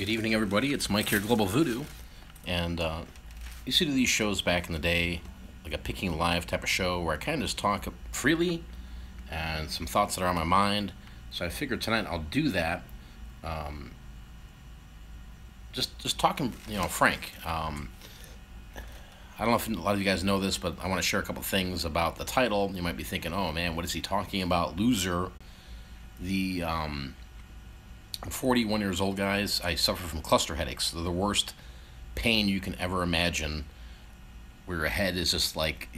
Good evening, everybody. It's Mike here, Global Voodoo, and used to do these shows back in the day, like a picking live type of show where I kind of just talk freely and some thoughts that are on my mind. So I figured tonight I'll do that. Just talking, frank. I don't know if a lot of you guys know this, but I want to share a couple things about the title. You might be thinking, "Oh man, what is he talking about, loser?" I'm 41 years old, guys. I suffer from cluster headaches. They're the worst pain you can ever imagine, where your head is just like,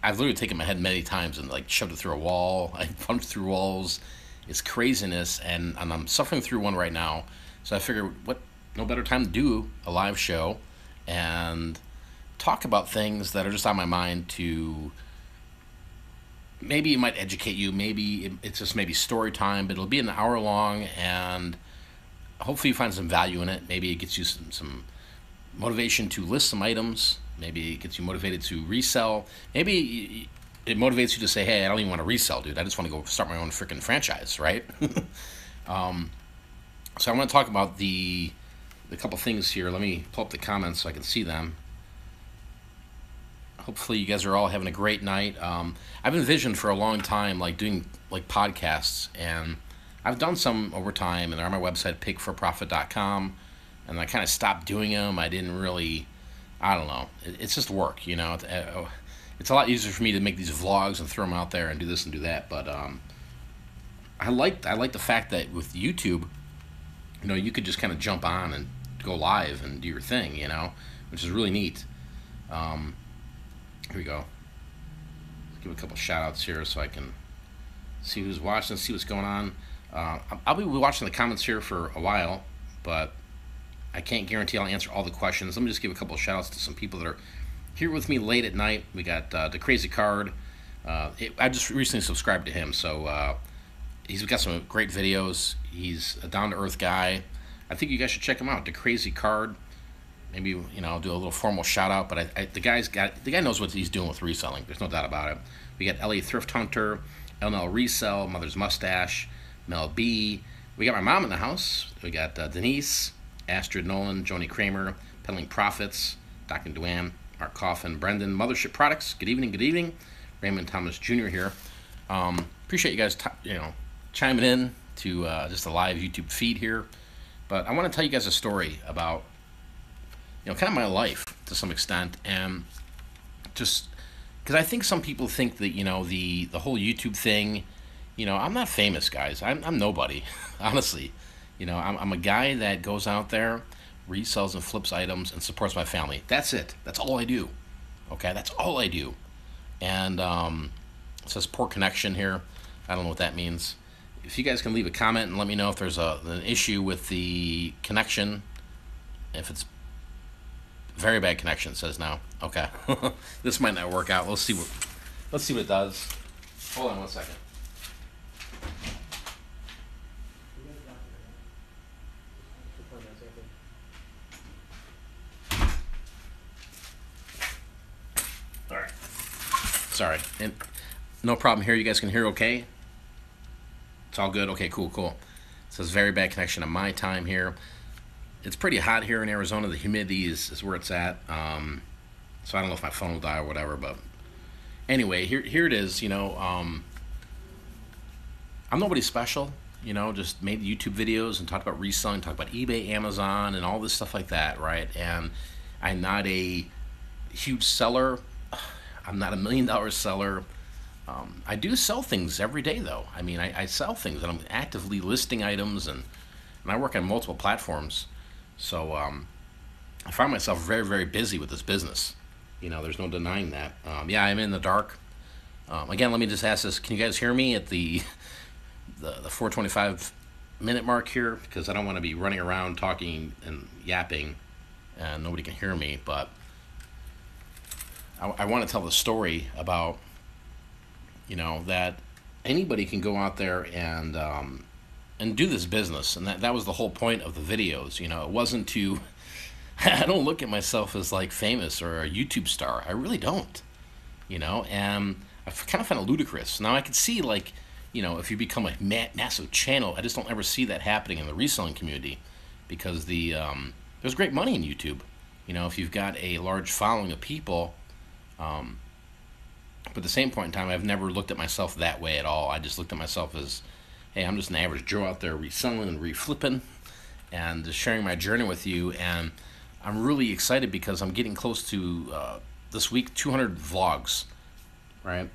I've literally taken my head many times and like shoved it through a wall. I punched through walls. It's craziness, and I'm suffering through one right now. So I figured, no better time to do a live show and talk about things that are just on my mind. To maybe it might educate you, maybe it's just maybe story time, but it'll be an hour long, and hopefully you find some value in it. Maybe it gets you some motivation to list some items. Maybe it gets you motivated to resell. Maybe it motivates you to say, "Hey, I don't even want to resell, dude. I just want to go start my own freaking franchise," right? So I want to talk about the couple things here. Let me pull up the comments so I can see them. Hopefully you guys are all having a great night. I've envisioned for a long time doing podcasts, and I've done some over time, and they're on my website, pigforprofit.com, and I kind of stopped doing them. I didn't really, I don't know. It's just work, It's a lot easier for me to make these vlogs and throw them out there and do this and do that. But I like the fact that with YouTube, you could just kind of jump on and go live and do your thing, which is really neat. Here we go. Let's give a couple shout outs here so I can see who's watching, see what's going on. I'll be watching the comments here for a while, but I can't guarantee I'll answer all the questions. Let me just give a couple of shout outs to some people that are here with me late at night. We got the Crazy Card. I just recently subscribed to him, so he's got some great videos. He's a down-to-earth guy. I think you guys should check him out, the Crazy Card. Maybe I'll do a little formal shout out, but the guy knows what he's doing with reselling. There's no doubt about it. We got LA Thrift Hunter, LNL Resell, Mother's Mustache, Mel B. We got my mom in the house. We got Denise, Astrid Nolan, Joni Kramer, Peddling Profits, Dr. Duane, Mark Coffin, Brendan, Mothership Products. Good evening, good evening. Raymond Thomas Jr. here. Appreciate you guys, chiming in to just a live YouTube feed here. But I want to tell you guys a story about kind of my life to some extent, and just because I think some people think that the whole YouTube thing, I'm not famous, guys. I'm nobody, honestly. I'm a guy that goes out there, resells and flips items, and supports my family. That's it. That's all I do. Okay, that's all I do. And it says poor connection here. I don't know what that means. If you guys can leave a comment and let me know if there's an issue with the connection, if it's very bad connection, it says now. Okay. This might not work out. Let's see what it does. Hold on one second. All right. Sorry. And no problem here. You guys can hear okay? It's all good? Okay, cool. It says very bad connection on my time here. It's pretty hot here in Arizona. The humidity is where it's at. So I don't know if my phone will die or whatever. But anyway, here it is. I'm nobody special. Just made YouTube videos and talked about reselling, talked about eBay, Amazon, and all this stuff like that, right? And I'm not a huge seller. I'm not $1 million seller. I do sell things every day, though. I mean, I sell things, and I'm actively listing items, and I work on multiple platforms. So I find myself very, very busy with this business. There's no denying that. Yeah, I'm in the dark. Again, let me just ask this. Can you guys hear me at the 4:25 minute mark here? Because I don't want to be running around talking and yapping and nobody can hear me. But I want to tell the story about, that anybody can go out there and do this business, and that was the whole point of the videos. It wasn't to I don't look at myself as famous or a YouTube star. I really don't, and I kind of find it ludicrous. Now I could see if you become a massive channel, I just don't ever see that happening in the reselling community. because there's great money in YouTube. If you've got a large following of people. But at the same point in time, I've never looked at myself that way at all. I just looked at myself as, hey, I'm just an average Joe out there reselling and reflipping and just sharing my journey with you. And I'm really excited because I'm getting close to this week 200 vlogs, right?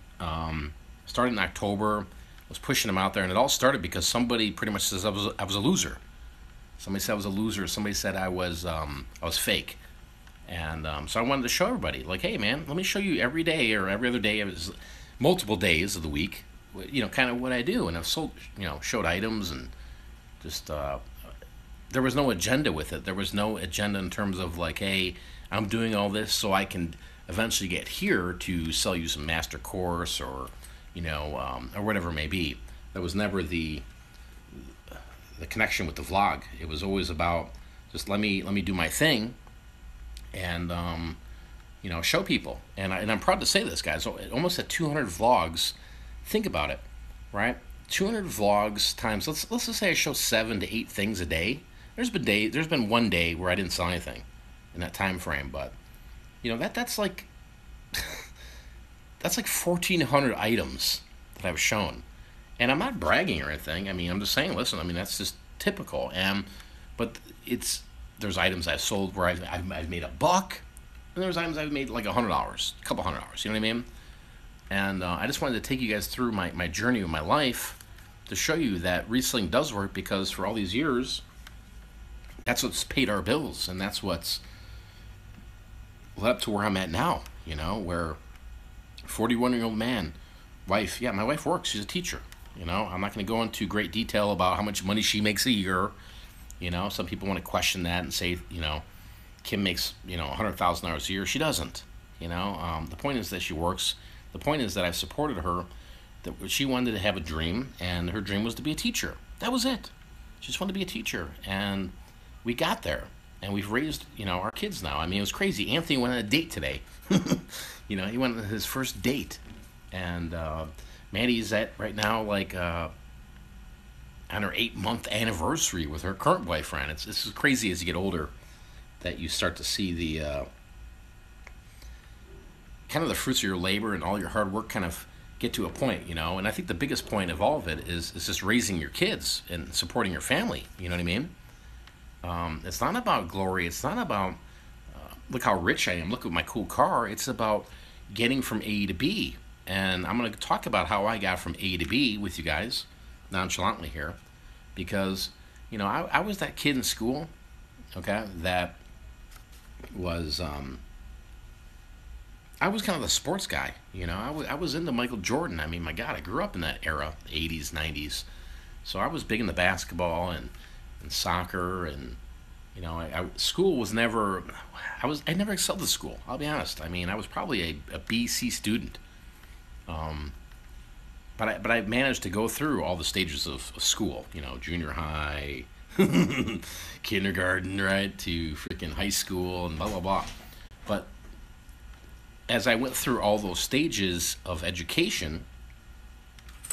Starting in October, I was pushing them out there, and it all started because somebody pretty much says I was a loser. Somebody said I was a loser. Somebody said I was fake. And so I wanted to show everybody, like, hey, man, let me show you every day or every other day, multiple days of the week, kind of what I do. And I've sold, showed items, and just there was no agenda with it. There was no agenda in terms of like, hey, I'm doing all this so I can eventually get here to sell you some master course or, or whatever it may be. That was never the connection with the vlog. It was always about just let me do my thing. And show people, and I'm proud to say this, guys. Almost at 200 vlogs. Think about it, right? 200 vlogs times. Let's just say I show 7 to 8 things a day. There's been one day where I didn't sell anything in that time frame, but that's like that's like 1,400 items that I've shown, and I'm not bragging or anything. I mean, I'm just saying, listen. I mean, that's just typical, but there's items I've sold where I've made $1, and there's items I've made like $100, a couple $100. You know what I mean? And I just wanted to take you guys through my journey of my life to show you that reselling does work, because for all these years, that's what's paid our bills, and that's what's led up to where I'm at now. Where 41-year-old man, wife. Yeah, my wife works. She's a teacher. I'm not going to go into great detail about how much money she makes a year. Some people want to question that and say, Kim makes, $100,000 a year. She doesn't. The point is that she works. The point is that I've supported her, that she wanted to have a dream, and her dream was to be a teacher. That was it. She just wanted to be a teacher, and we got there, and we've raised, our kids now. I mean, it was crazy. Anthony went on a date today. He went on his first date, and Maddie's at right now, like, on her 8-month anniversary with her current boyfriend. It's as crazy as you get older that you start to see the kind of the fruits of your labor and all your hard work kind of get to a point, And I think the biggest point of all of it is just raising your kids and supporting your family. You know what I mean? It's not about glory. It's not about look how rich I am. Look at my cool car. It's about getting from A to B. And I'm going to talk about how I got from A to B with you guys nonchalantly here, because I was that kid in school, okay, that was I was kind of the sports guy. I was into Michael Jordan. I mean, my God, I grew up in that era, 80s, 90s, so I was big into basketball and soccer, and school was never, I never excelled at school, I'll be honest. I mean, I was probably a B/C student. But I managed to go through all the stages of school, junior high, kindergarten, right, to freaking high school and blah, blah, blah. But as I went through all those stages of education,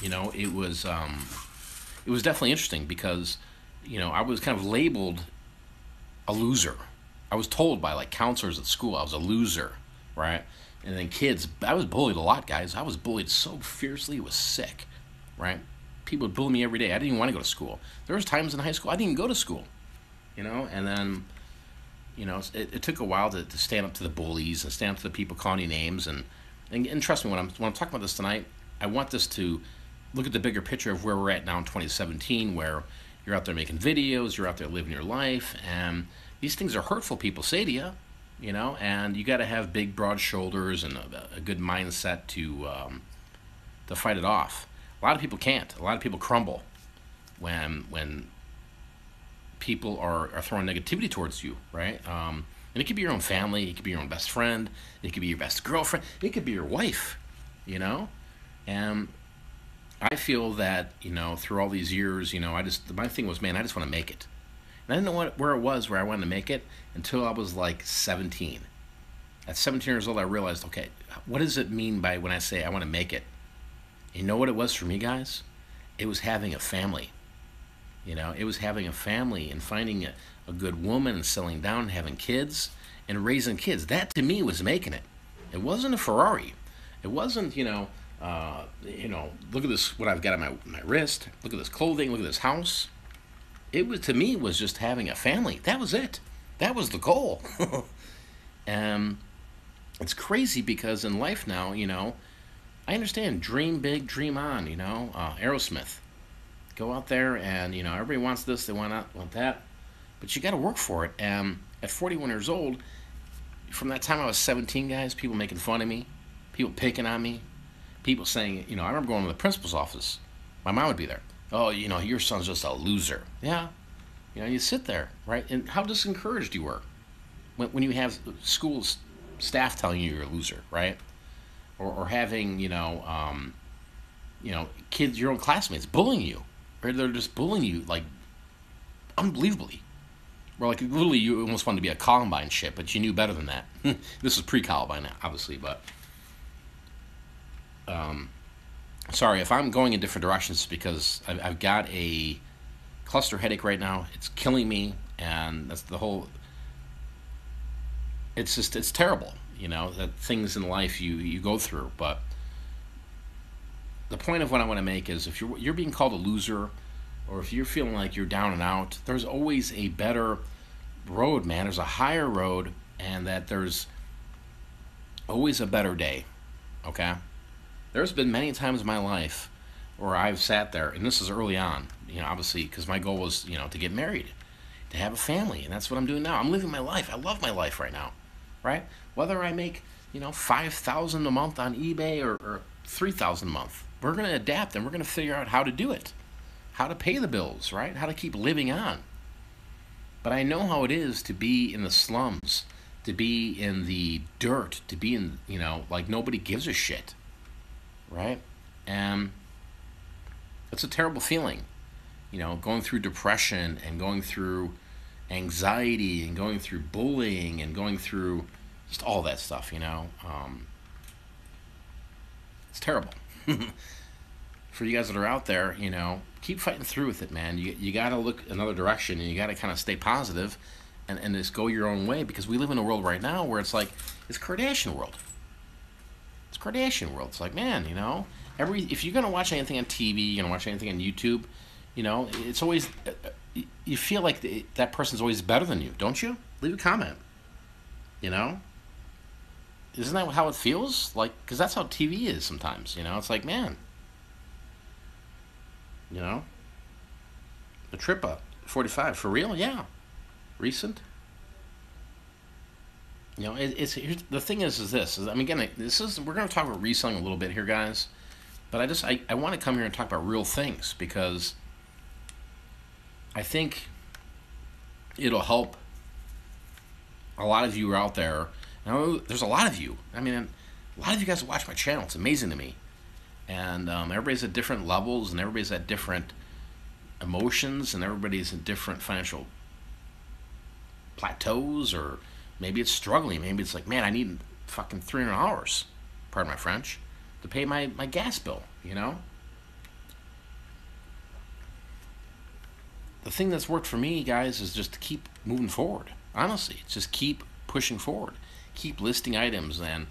it was definitely interesting because, I was kind of labeled a loser. I was told by like counselors at school I was a loser, right? And then kids, I was bullied a lot, guys. I was bullied so fiercely, it was sick, right? People would bully me every day. I didn't even want to go to school. There was times in high school I didn't even go to school, and then, it took a while to stand up to the bullies and stand up to the people calling you names. And trust me, when I'm talking about this tonight, I want this to look at the bigger picture of where we're at now in 2017, where you're out there making videos, you're out there living your life, and these things are hurtful, people say to you. And you got to have big, broad shoulders and a good mindset to fight it off. A lot of people can't. A lot of people crumble when people are throwing negativity towards you, right? And it could be your own family, it could be your own best friend, it could be your best girlfriend, it could be your wife, And I feel that through all these years, my thing was, man, I just want to make it. And I didn't know where it was where I wanted to make it until I was like 17. At 17 years old, I realized, okay, what does it mean by when I say I want to make it? You know what it was for me, guys? It was having a family. It was having a family and finding a good woman and settling down and having kids and raising kids. That to me was making it. It wasn't a Ferrari. It wasn't, look at this, what I've got on my wrist. Look at this clothing. Look at this house. It was, to me, was just having a family. That was it. That was the goal. And it's crazy because in life now, I understand dream big, dream on, Aerosmith. Go out there and, everybody wants this, they want that. But you got to work for it. And at 41 years old, from that time I was 17, guys, people making fun of me, people picking on me, people saying, I remember going to the principal's office. My mom would be there. Oh, your son's just a loser. Yeah. You sit there, right? And how disencouraged you were when you have school staff telling you you're a loser, right? Or having, kids, your own classmates bullying you. Or they're just bullying you, like, unbelievably. Or, like, literally you almost wanted to be a Columbine shit, but you knew better than that. This is pre-Columbine, obviously, but... sorry, if I'm going in different directions, because I've got a cluster headache right now. It's killing me, and that's the whole... It's terrible, that things in life you go through, but... The point of what I want to make is if you're being called a loser, or if you're feeling like you're down and out, there's always a better road, man. There's a higher road, and that there's always a better day, okay? There's been many times in my life where I've sat there, and this is early on, obviously, because my goal was, to get married, to have a family, and that's what I'm doing now. I'm living my life. I love my life right now, right? Whether I make, $5,000 a month on eBay or $3,000 a month, we're going to adapt, and we're going to figure out how to do it, how to pay the bills, right? How to keep living on. But I know how it is to be in the slums, to be in the dirt, to be in, like nobody gives a shit, right? And it's a terrible feeling, going through depression and going through anxiety and going through bullying and going through just all that stuff, it's terrible. For you guys that are out there, keep fighting through with it, man. You got to look another direction, and you got to kind of stay positive and just go your own way, because we live in a world right now where it's like, it's Kardashian world. It's Kardashian world. It's like, man, if you're going to watch anything on TV, you're going to watch anything on YouTube, it's always, you feel like that person's always better than you, don't you? Leave a comment, Isn't that how it feels? Like, because that's how TV is sometimes, It's like, man, the trip up, 45, for real? Yeah. Recent? The thing is this. I mean, again, we're going to talk about reselling a little bit here, guys. But I want to come here and talk about real things, because I think it'll help a lot of you out there. There's a lot of you. I mean, a lot of you guys watch my channel. It's amazing to me. And everybody's at different levels, and everybody's at different emotions, and everybody's in different financial plateaus, or maybe it's struggling. Maybe it's like, man, I need fucking $300, pardon my French, to pay my gas bill, The thing that's worked for me, guys, is just to keep moving forward. Honestly, it's just keep pushing forward. Keep listing items and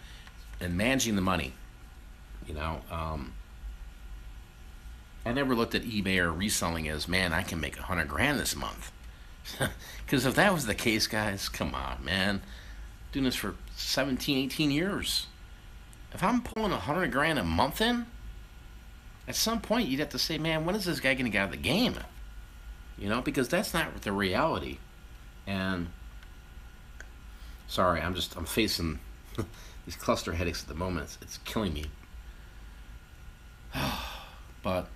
managing the money. I never looked at eBay or reselling as, man, I can make $100,000 this month. Because if that was the case, guys, come on, man. Doing this for 17, 18 years. If I'm pulling $100,000 a month in, at some point you'd have to say, man, when is this guy going to get out of the game? Because that's not the reality. And sorry, I'm facing these cluster headaches at the moment. It's killing me. But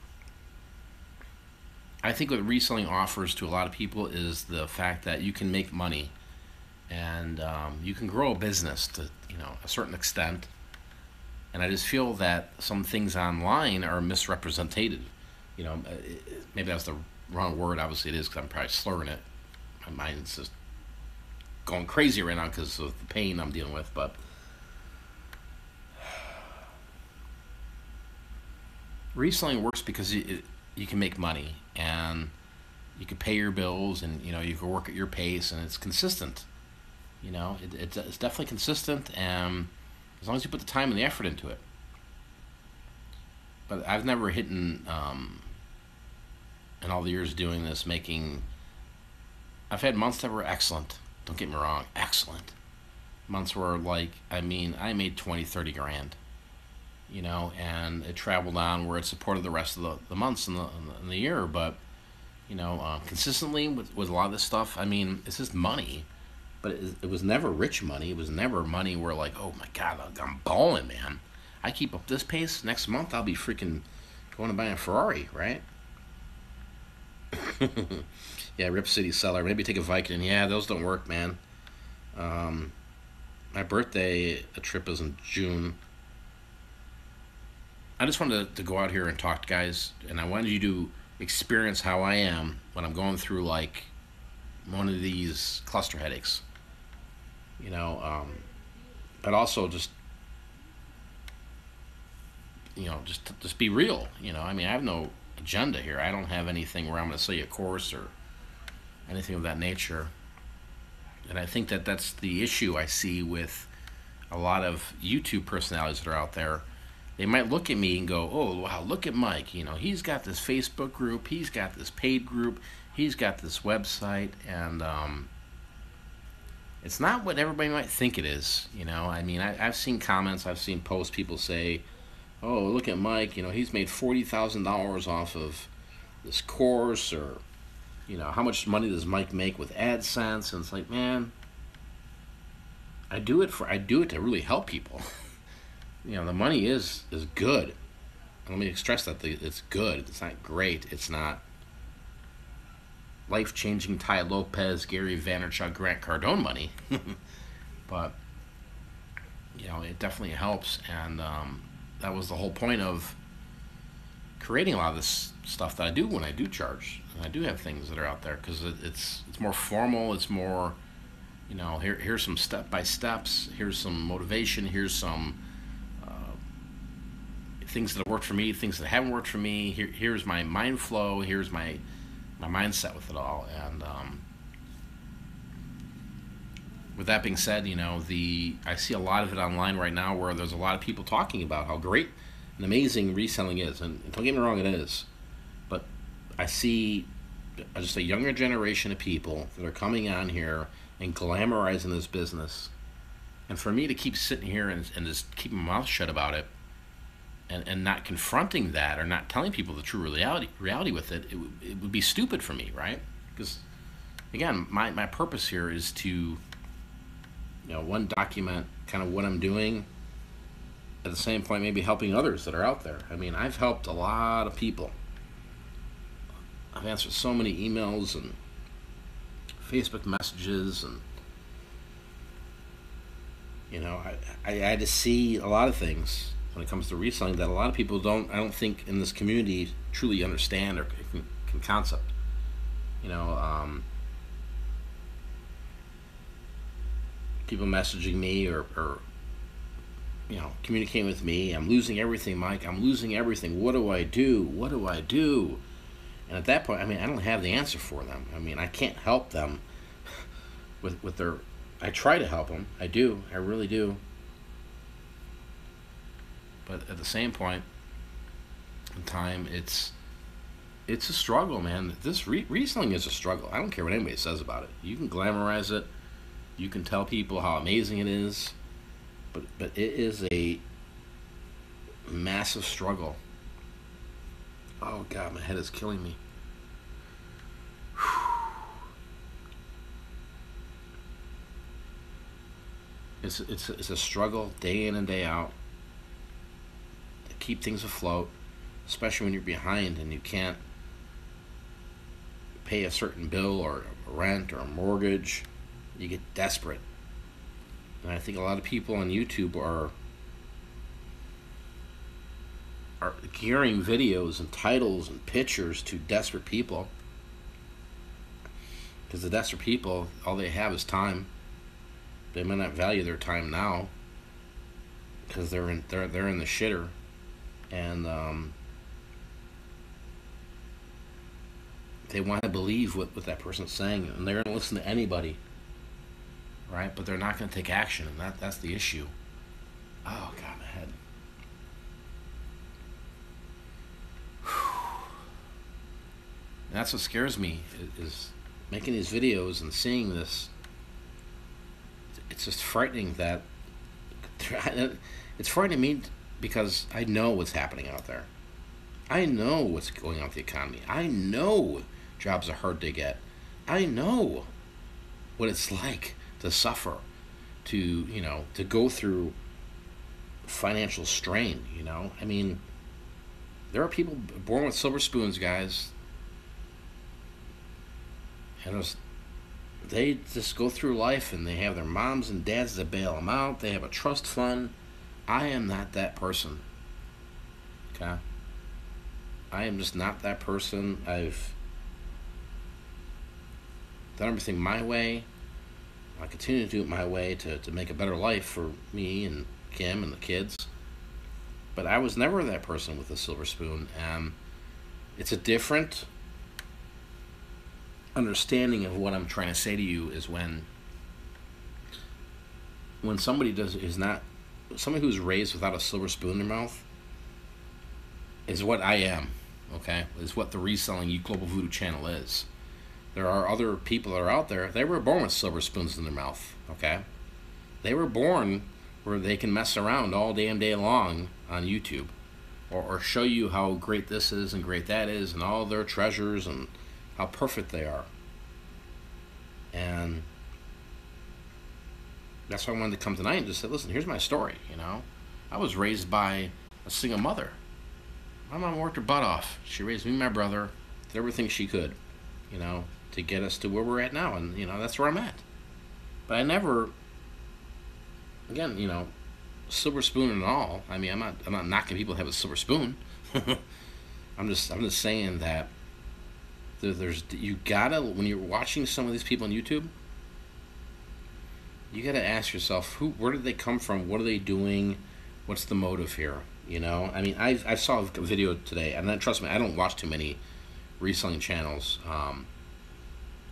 I think what reselling offers to a lot of people is the fact that you can make money, and you can grow a business to a certain extent. And I just feel that some things online are misrepresented. Maybe that's the wrong word. Obviously it is, because I'm probably slurring it. My mind's just going crazy right now because of the pain I'm dealing with. But reselling works because you can make money, and you can pay your bills, and you can work at your pace, and it's consistent. It's definitely consistent, and as long as you put the time and the effort into it. But I've never hit in all the years doing this, I've had months that were excellent. Don't get me wrong, excellent. Months where, I made 20, 30 grand, and it traveled on where it supported the rest of the months in the year. But, consistently with a lot of this stuff, it's just money, but it was never rich money. It was never money where, oh my God, I'm balling, man. I keep up this pace, next month I'll be freaking going to buy a Ferrari, right? Yeah, Rip City Seller. Maybe take a Viking. Yeah, those don't work, man. My birthday, the trip is in June. I just wanted to go out here and talk to guys, and I wanted you to experience how I am when I'm going through one of these cluster headaches. But also just just be real. I have no agenda here. I don't have anything where I'm going to sell you a course or anything of that nature. And I think that that's the issue I see with a lot of YouTube personalities that are out there. They might look at me and go, oh, wow, look at Mike. He's got this Facebook group. He's got this paid group. He's got this website. And it's not what everybody might think it is. I've seen comments. I've seen posts. People say, oh, look at Mike. He's made $40,000 off of this course, or how much money does Mike make with AdSense? And it's like, man, I do it to really help people. The money is good. And let me stress that it's good. It's not great. It's not life-changing Ty Lopez, Gary Vaynerchuk, Grant Cardone money. But it definitely helps, and that was the whole point of creating a lot of this stuff that I do when I do charge. And I do have things that are out there because it's more formal. It's more, here's some step-by-steps. Here's some motivation. Here's some things that have worked for me, things that haven't worked for me. Here's my mind flow. Here's my mindset with it all. And with that being said, I see a lot of it online right now where there's a lot of people talking about how great and amazing reselling is. And don't get me wrong, it is. But I see just a younger generation of people that are coming on here and glamorizing this business. And for me to keep sitting here and just keep my mouth shut about it, and not confronting that, or not telling people the true reality with it, it would be stupid for me, right? Because, again, my purpose here is to, one, document kind of what I'm doing, at the same point maybe helping others that are out there. I've helped a lot of people. I've answered so many emails and Facebook messages, and I had to see a lot of things when it comes to reselling that a lot of people I don't think in this community truly understand or can concept. People messaging me or communicating with me. I'm losing everything, Mike. I'm losing everything. What do I do? What do I do? And at that point, I don't have the answer for them. I can't help them with their. I try to help them. I do. I really do. But at the same point in time, it's a struggle, man. This reselling is a struggle. I don't care what anybody says about it. You can glamorize it. You can tell people how amazing it is. But it is a massive struggle. Oh, God, my head is killing me. It's a struggle day in and day out to keep things afloat, especially when you're behind and you can't pay a certain bill or rent or a mortgage. You get desperate. And I think a lot of people on YouTube are gearing videos and titles and pictures to desperate people, because the desperate people, all they have is time. They may not value their time now because they're in the shitter, and they want to believe what that person's saying, and they're going to listen to anybody, right? But they're not going to take action, and that's the issue. Oh God, my head. And that's what scares me is making these videos and seeing this. It's just frightening that it's frightening me because I know what's happening out there. I know what's going on with the economy. I know jobs are hard to get. I know what it's like to suffer, to go through financial strain, I mean, there are people born with silver spoons, guys. And they just go through life and they have their moms and dads to bail them out. They have a trust fund. I am not that person. Okay? I am just not that person. I've done everything my way. I continue to do it my way to make a better life for me and Kim and the kids. But I was never that person with a silver spoon. It's a different understanding of what I'm trying to say to you is when somebody somebody who's raised without a silver spoon in their mouth is what I am, okay? Is what the Reselling Global Voodoo channel is. There are other people that are out there, they were born with silver spoons in their mouth, okay? They were born where they can mess around all damn day long on YouTube or show you how great this is and great that is and all their treasures and how perfect they are. And that's why I wanted to come tonight and just say, listen, here's my story, I was raised by a single mother. My mom worked her butt off. She raised me and my brother, did everything she could, to get us to where we're at now. And, that's where I'm at. But I never, again, silver spoon and all. I mean, I'm not knocking people who have a silver spoon. I'm just saying that you gotta, when you're watching some of these people on YouTube, you gotta ask yourself, where did they come from? What are they doing? What's the motive here? I mean, I saw a video today, and then, trust me, I don't watch too many reselling channels.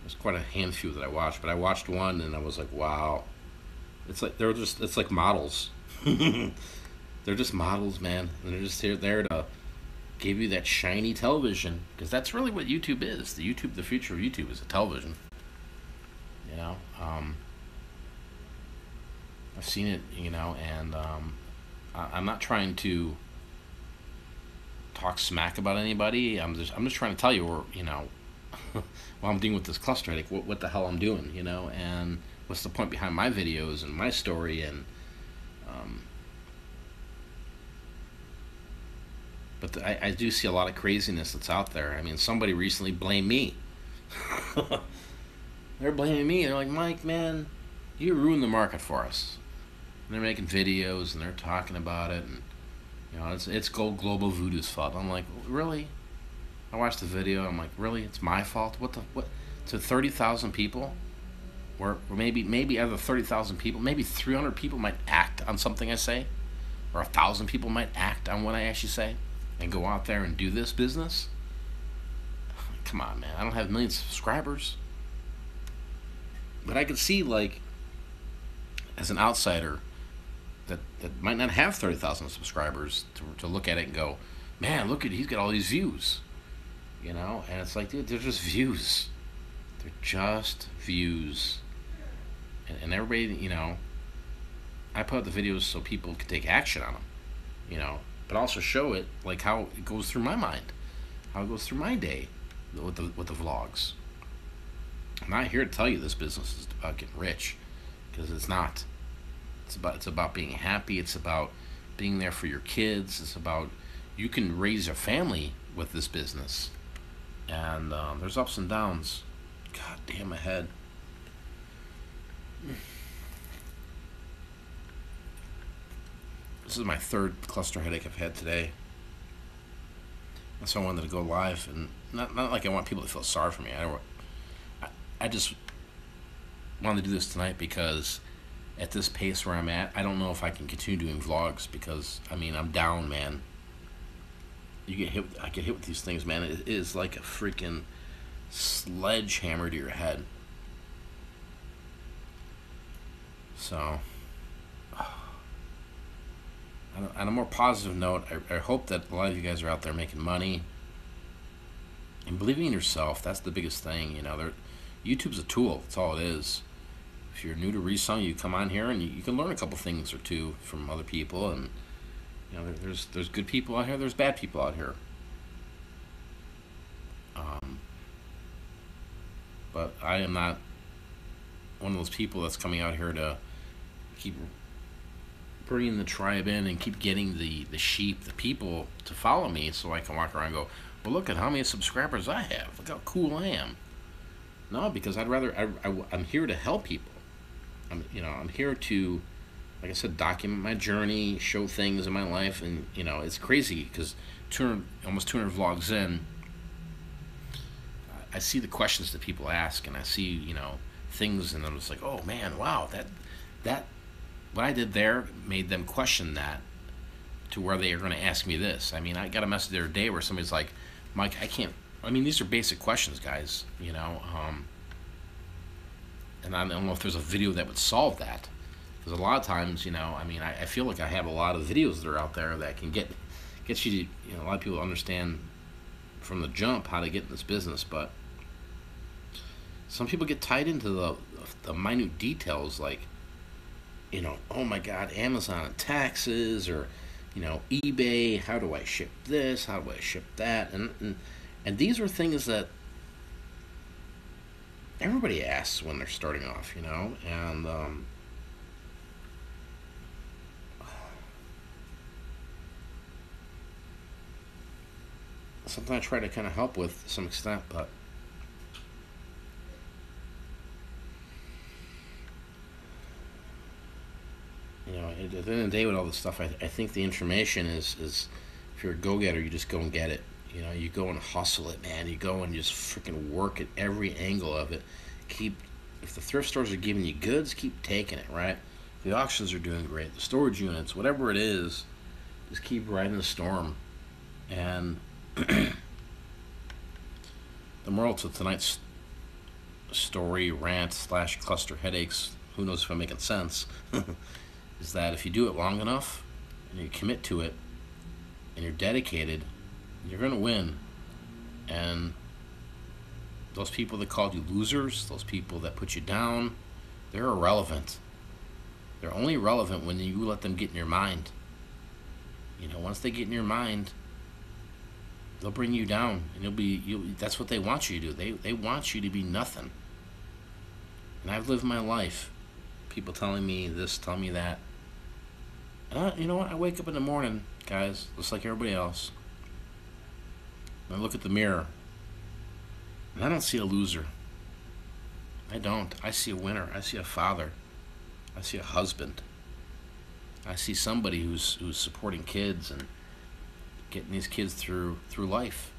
There's quite a handful that I watch, but I watched one and I was like, wow, it's like models. They're just models, man, and they're just there to give you that shiny television, because that's really what YouTube is. The future of YouTube is a television. I've seen it, and I'm not trying to talk smack about anybody. I'm just trying to tell you, while I'm dealing with this cluster headache, what the hell I'm doing, and what's the point behind my videos and my story, and but I do see a lot of craziness that's out there. I mean, somebody recently blamed me. They're blaming me. They're like, Mike, man, you ruined the market for us. And they're making videos and they're talking about it, and it's global voodoo's fault. I'm like, really? I watched the video. I'm like, really? It's my fault? What? To 30,000 people, or maybe out of the 30,000 people, maybe 300 people might act on something I say, or 1,000 people might act on what I actually say, and go out there and do this business. Come on, man. I don't have millions of subscribers, but I could see, like, as an outsider that might not have 30,000 subscribers to look at it and go, man, he's got all these views, and it's like, dude, they're just views. They're just views. And everybody, I put out the videos so people can take action on them, but also show it, like, how it goes through my mind, how it goes through my day with the vlogs. I'm not here to tell you this business is about getting rich, because it's not. It's about being happy. It's about being there for your kids. It's about, you can raise a family with this business. And there's ups and downs. God damn, my head. This is my third cluster headache I've had today. That's why I wanted to go live, and not like I want people to feel sorry for me. I just wanted to do this tonight because at this pace where I'm at, I don't know if I can continue doing vlogs, because, I mean, I'm down, man. I get hit with these things, man. It is like a freaking sledgehammer to your head. So, on a more positive note, I hope that a lot of you guys are out there making money and believing in yourself. That's the biggest thing. YouTube's a tool. That's all it is. If you're new to reselling, you come on here and you can learn a couple things or two from other people. And there's good people out here. There's bad people out here. But I am not one of those people that's coming out here to keep bringing the tribe in and keep getting the sheep, the people to follow me, so I can walk around and go, well, look at how many subscribers I have. Look how cool I am. No, because I'm here to help people. I'm here to, like I said, document my journey, show things in my life, and it's crazy because almost 200 vlogs in, I see the questions that people ask, and I see things, and I'm just like, oh man, wow, that what I did there made them question that to where they are going to ask me this. I mean, I got a message the other day where somebody's like, Mike, these are basic questions, guys, and I don't know if there's a video that would solve that, because a lot of times, I feel like I have a lot of videos that are out there that can get you to, a lot of people understand from the jump how to get in this business, but some people get tied into the minute details, like, oh my God, Amazon and taxes, or eBay, how do I ship this, how do I ship that, and these are things that everybody asks when they're starting off, and something I try to kind of help with to some extent, but at the end of the day with all this stuff, I think the information is if you're a go-getter, you just go and get it. You go and hustle it, man. You go and just freaking work at every angle of it. If the thrift stores are giving you goods, keep taking it, right? The auctions are doing great. The storage units, whatever it is, just keep riding the storm. And the moral to tonight's story, rant / cluster headaches, who knows if I'm making sense, is that if you do it long enough and you commit to it and you're dedicated, you're going to win. And those people that called you losers, those people that put you down, they're irrelevant. They're only relevant when you let them get in your mind. Once they get in your mind, they'll bring you down, and that's what they want you to do. They want you to be nothing. And I've lived my life, people telling me this, telling me that. And you know what? I wake up in the morning, guys, just like everybody else. And I look at the mirror, and I don't see a loser. I don't. I see a winner. I see a father. I see a husband. I see somebody who's supporting kids and getting these kids through life.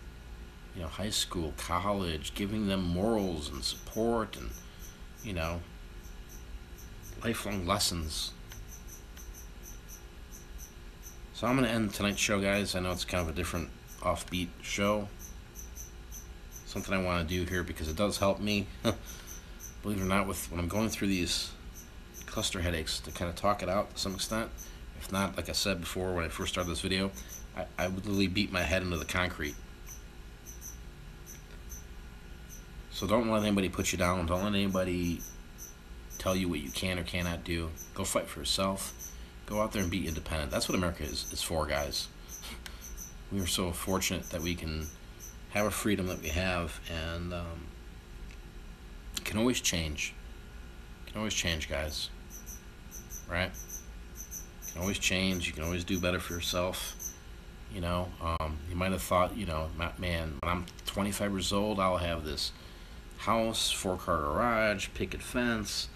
High school, college, giving them morals and support and, lifelong lessons. So I'm going to end tonight's show, guys. I know it's kind of a different offbeat show. Something I want to do here because it does help me, believe it or not, when I'm going through these cluster headaches, to kind of talk it out to some extent. If not, like I said before when I first started this video, I would literally beat my head into the concrete. So don't let anybody put you down. Don't let anybody tell you what you can or cannot do. Go fight for yourself. Go out there and be independent. That's what America is for, guys. We are so fortunate that we can have a freedom that we have, and it can always change. It can always change, guys. Right? You can always change. You can always do better for yourself. You might have thought, man, when I'm 25 years old, I'll have this house, 4-car garage, picket fence,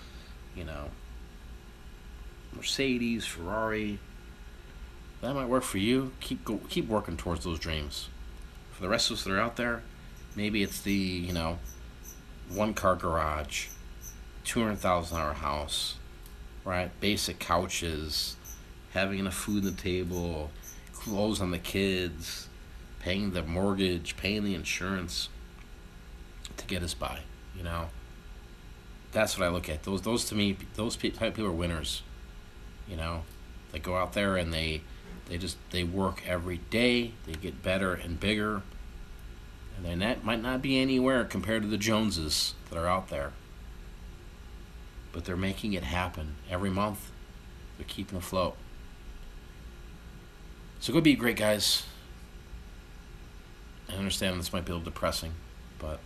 Mercedes, Ferrari. That might work for you. Keep working towards those dreams. For the rest of us that are out there, maybe it's the 1-car garage, $200,000 house, right? Basic couches, having enough food on the table, clothes on the kids, paying the mortgage, paying the insurance. to get us by. You know, that's what I look at. Those to me, those type of people are winners. You know, they go out there and they work every day. They get better and bigger, and then that might not be anywhere compared to the Joneses that are out there. But they're making it happen every month. They're keeping afloat. So go be great, guys. I understand this might be a little depressing, but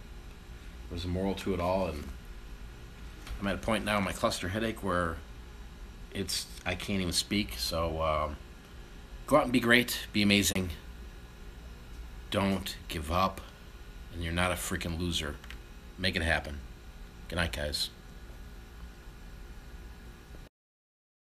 there's a moral to it all, and I'm at a point now in my cluster headache where I can't even speak. So go out and be great, be amazing. Don't give up, and you're not a freaking loser. Make it happen. Good night, guys.